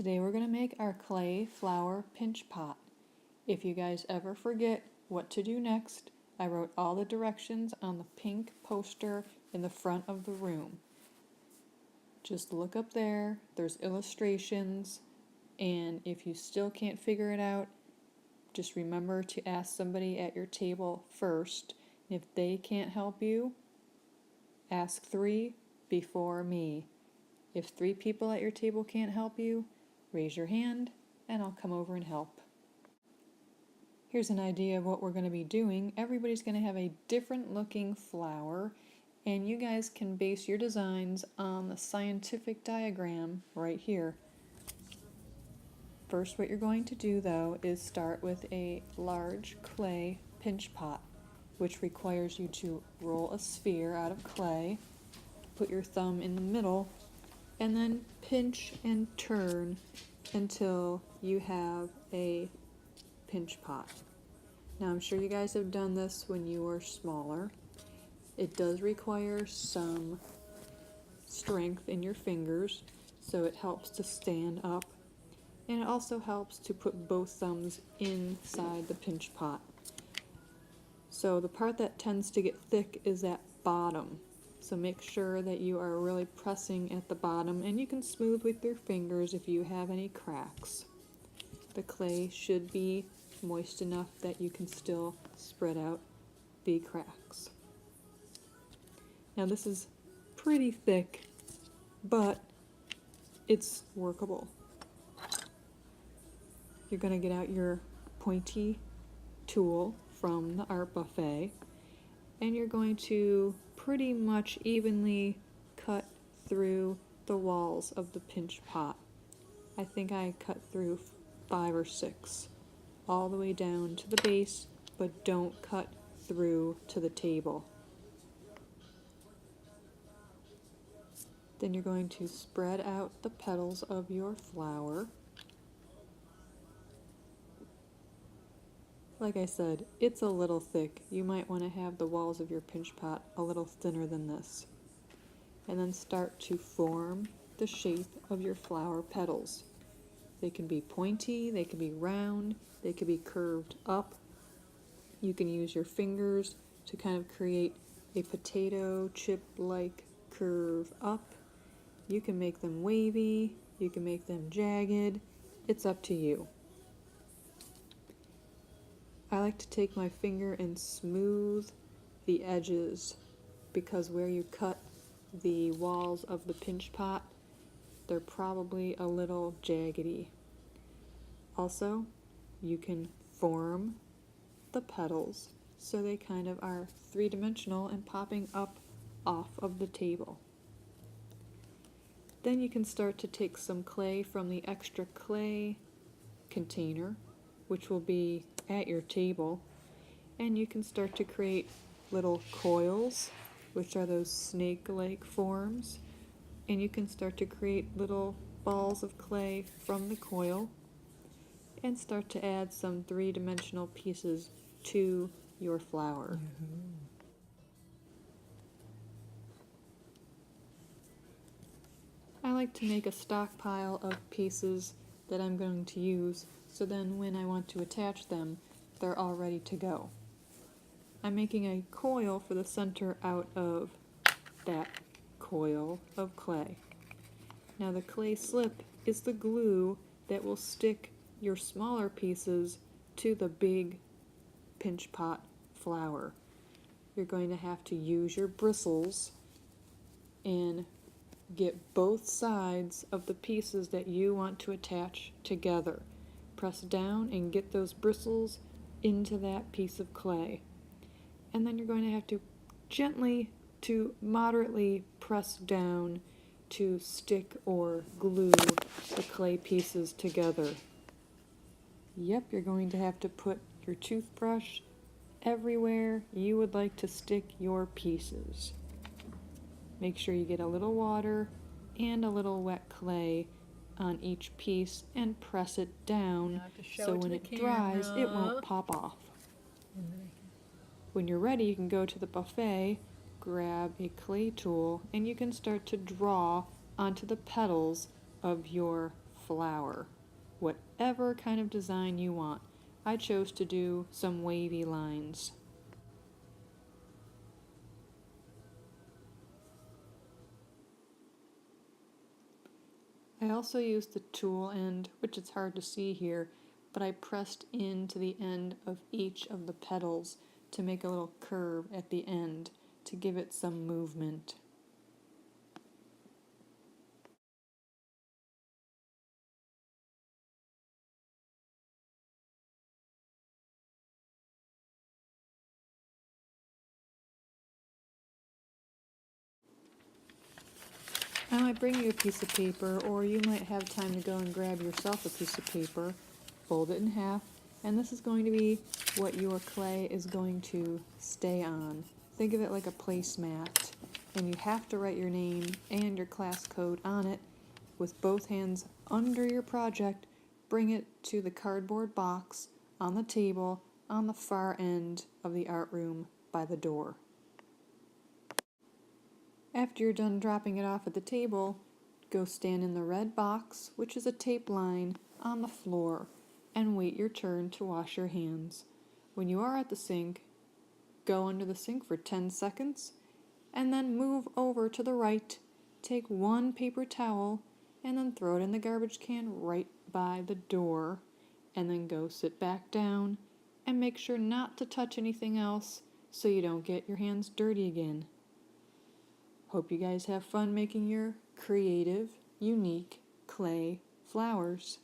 Today we're going to make our clay flower pinch pot. If you guys ever forget what to do next, I wrote all the directions on the pink poster in the front of the room. Just look up there, there's illustrations, and if you still can't figure it out, just remember to ask somebody at your table first. If they can't help you, ask 3 before me. If 3 people at your table can't help you, raise your hand and I'll come over and help. Here's an idea of what we're going to be doing. Everybody's going to have a different looking flower, and you guys can base your designs on the scientific diagram right here. First, what you're going to do though is start with a large clay pinch pot, which requires you to roll a sphere out of clay, put your thumb in the middle, and then pinch and turn until you have a pinch pot. Now I'm sure you guys have done this when you were smaller. It does require some strength in your fingers, so it helps to stand up, and it also helps to put both thumbs inside the pinch pot. So the part that tends to get thick is that bottom. So make sure that you are really pressing at the bottom, and you can smooth with your fingers if you have any cracks. The clay should be moist enough that you can still spread out the cracks. Now this is pretty thick, but it's workable. You're going to get out your pointy tool from the art buffet, and you're going to pretty much evenly cut through the walls of the pinch pot. I think I cut through 5 or 6, all the way down to the base, but don't cut through to the table. Then you're going to spread out the petals of your flower. Like I said, it's a little thick. You might want to have the walls of your pinch pot a little thinner than this. And then start to form the shape of your flower petals. They can be pointy, they can be round, they can be curved up. You can use your fingers to kind of create a potato chip-like curve up. You can make them wavy, you can make them jagged. It's up to you. I like to take my finger and smooth the edges, because where you cut the walls of the pinch pot, they're probably a little jaggedy. Also, you can form the petals so they kind of are 3-dimensional and popping up off of the table. Then you can start to take some clay from the extra clay container, which will be at your table, and you can start to create little coils, which are those snake-like forms, and you can start to create little balls of clay from the coil and start to add some 3-dimensional pieces to your flower. I like to make a stockpile of pieces that I'm going to use, so then when I want to attach them, they're all ready to go. I'm making a coil for the center out of that coil of clay. Now the clay slip is the glue that will stick your smaller pieces to the big pinch pot flower. You're going to have to use your bristles and get both sides of the pieces that you want to attach together. Press down and get those bristles into that piece of clay. And then you're going to have to gently to moderately press down to stick or glue the clay pieces together. Yep, you're going to have to put your toothbrush everywhere you would like to stick your pieces. Make sure you get a little water and a little wet clay on each piece and press it down so when it dries it won't pop off. When you're ready, you can go to the buffet, grab a clay tool, and you can start to draw onto the petals of your flower. Whatever kind of design you want. I chose to do some wavy lines. I also used the tool end, which it's hard to see here, but I pressed into the end of each of the petals to make a little curve at the end to give it some movement. I might bring you a piece of paper, or you might have time to go and grab yourself a piece of paper, fold it in half, and this is going to be what your clay is going to stay on. Think of it like a placemat, and you have to write your name and your class code on it with both hands under your project. Bring it to the cardboard box on the table on the far end of the art room by the door. After you're done dropping it off at the table, go stand in the red box, which is a tape line, on the floor, and wait your turn to wash your hands. When you are at the sink, go under the sink for 10 seconds, and then move over to the right, take one paper towel, and then throw it in the garbage can right by the door, and then go sit back down, and make sure not to touch anything else so you don't get your hands dirty again. Hope you guys have fun making your creative, unique clay flowers.